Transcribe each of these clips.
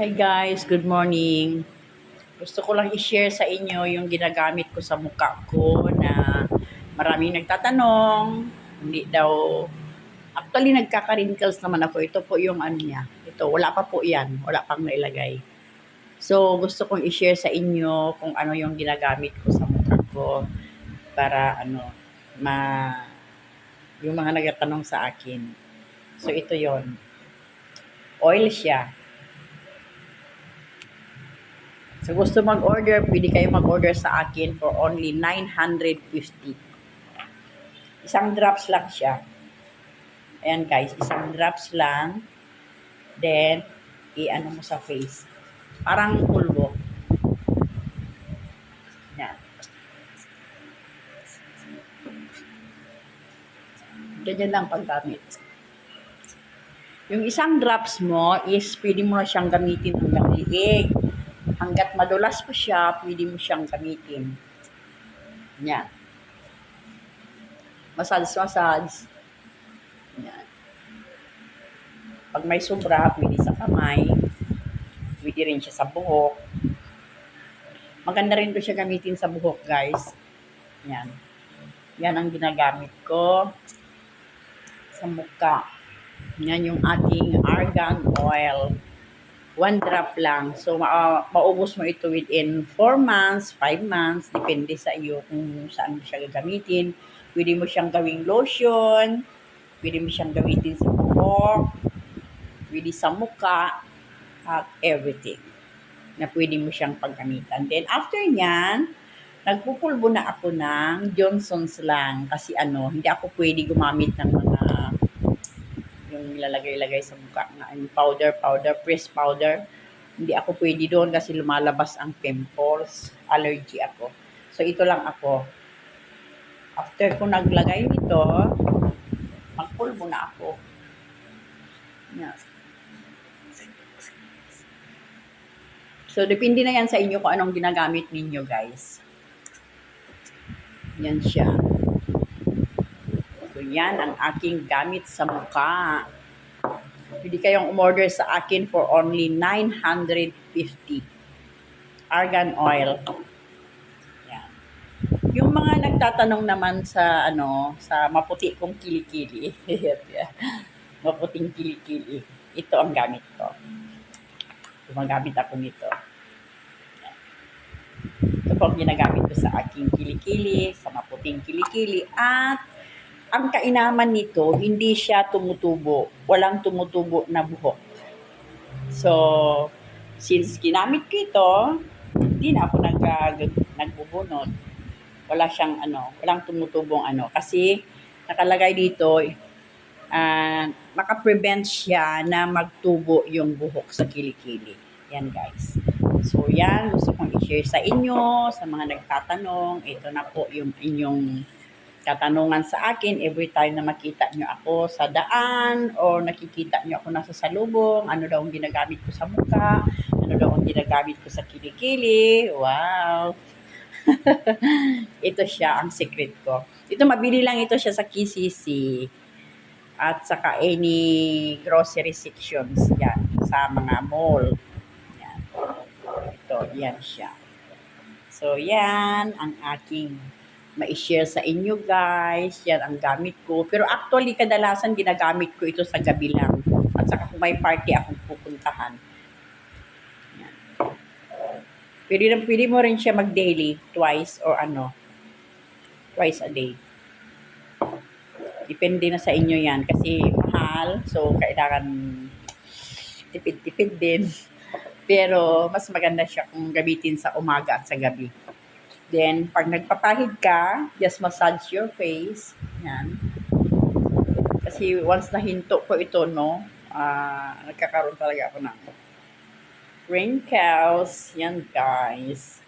Hi guys, good morning. Gusto ko lang i-share sa inyo yung ginagamit ko sa mukha ko na maraming nagtatanong, hindi daw, actually nagkaka-wrinkles naman ako. Ito po yung ano niya. Ito, wala pa po yan. Wala pang nailagay. So, gusto kong i-share sa inyo kung ano yung ginagamit ko sa mukha ko para ma yung mga nagtatanong sa akin. So, ito yon. Oil siya. So, gusto mag-order, pwede kayo mag-order sa akin for only 950. Isang drops lang siya. Ayan guys, isang drops lang. Then, i-ano mo sa face. Parang pulbo. Yan. Ganyan lang paggamit. Yung isang drops mo is pwede mo na siyang gamitin hanggang liig. Hanggat madulas pa siya, pwede mo siyang gamitin. Yan. Massage. Yan. Pag may sobra, pwede sa kamay. Pwede rin siya sa buhok. Maganda rin po siya gamitin sa buhok, guys. Yan. Yan ang ginagamit ko sa mukha. Yan yung ating argan oil. 1 drop lang. So, maubos mo ito within 4 months, 5 months. Depende sa iyo kung saan mo siya gagamitin. Pwede mo siyang gawing lotion. Pwede mo siyang gamitin sa buhok. Pwede sa mukha. At everything na pwede mo siyang paggamitan. Then, after nyan, nagpupulbo na ako ng Johnson's lang. Kasi hindi ako pwede gumamit ng mga yung nilalagay-lagay sa mukha na powder, pressed powder. Hindi ako pwede doon kasi lumalabas ang pimples. Allergy ako. So, ito lang ako. After ko naglagay nito, magpulbo na ako. Yan. So, depende na yan sa inyo kung anong ginagamit ninyo, guys. Yan siya. So, yan ang aking gamit sa mukha. Pwede kayong umorder sa akin for only 950. Argan oil. Yan. Yung mga nagtatanong naman sa sa maputi kong kilikili. Maputing kilikili. Ito ang gamit ko. Gumagamit ako nito. Ito po ang ginagamit ko sa aking kilikili, sa maputing kilikili. At ang kainaman nito, hindi siya tumutubo. Walang tumutubo na buhok. So, since ginamit ko ito, hindi na ako nagbubunot. Wala siyang walang tumutubong kasi nakalagay dito, makaprevent siya na magtubo yung buhok sa kilikili. Yan guys. So yan, gusto kong i-share sa inyo, sa mga nagtatanong. Ito na po yung inyong katanungan sa akin every time na makita nyo ako sa daan o nakikita nyo ako nasa salubong, ano daw ang ginagamit ko sa mukha, ano daw ang ginagamit ko sa kilikili. Wow! Ito siya, ang secret ko. Ito, mabili lang ito siya sa KCC at saka any grocery sections yan, sa mga mall. Yan. Ito, yan siya. So, yan ang aking ma-share sa inyo guys. Yan ang gamit ko. Pero actually, kadalasan ginagamit ko ito sa gabi lang. At saka kung may party akong pupuntahan. Yan. Pwede mo rin siya mag-daily, twice or twice a day. Depende na sa inyo yan kasi mahal. So, kailangan tipid-tipid din. Pero, mas maganda siya kung gamitin sa umaga at sa gabi. Then, pag nagpapahid ka, just massage your face. Yan. Kasi once nahinto ko ito, nagkakaroon talaga ako ng wrinkles. Yan, guys.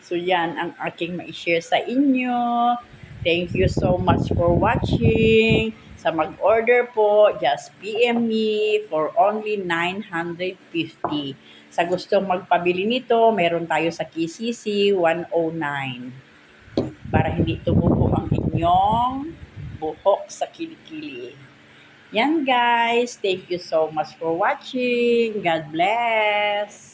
So, yan ang aking ma-share sa inyo. Thank you so much for watching. Sa mag-order po, just PM me for only 950. Sa gustong magpabili nito, meron tayo sa KCC 109. Para hindi tumubo ang inyong buhok sa kilikili. Yan guys, thank you so much for watching. God bless.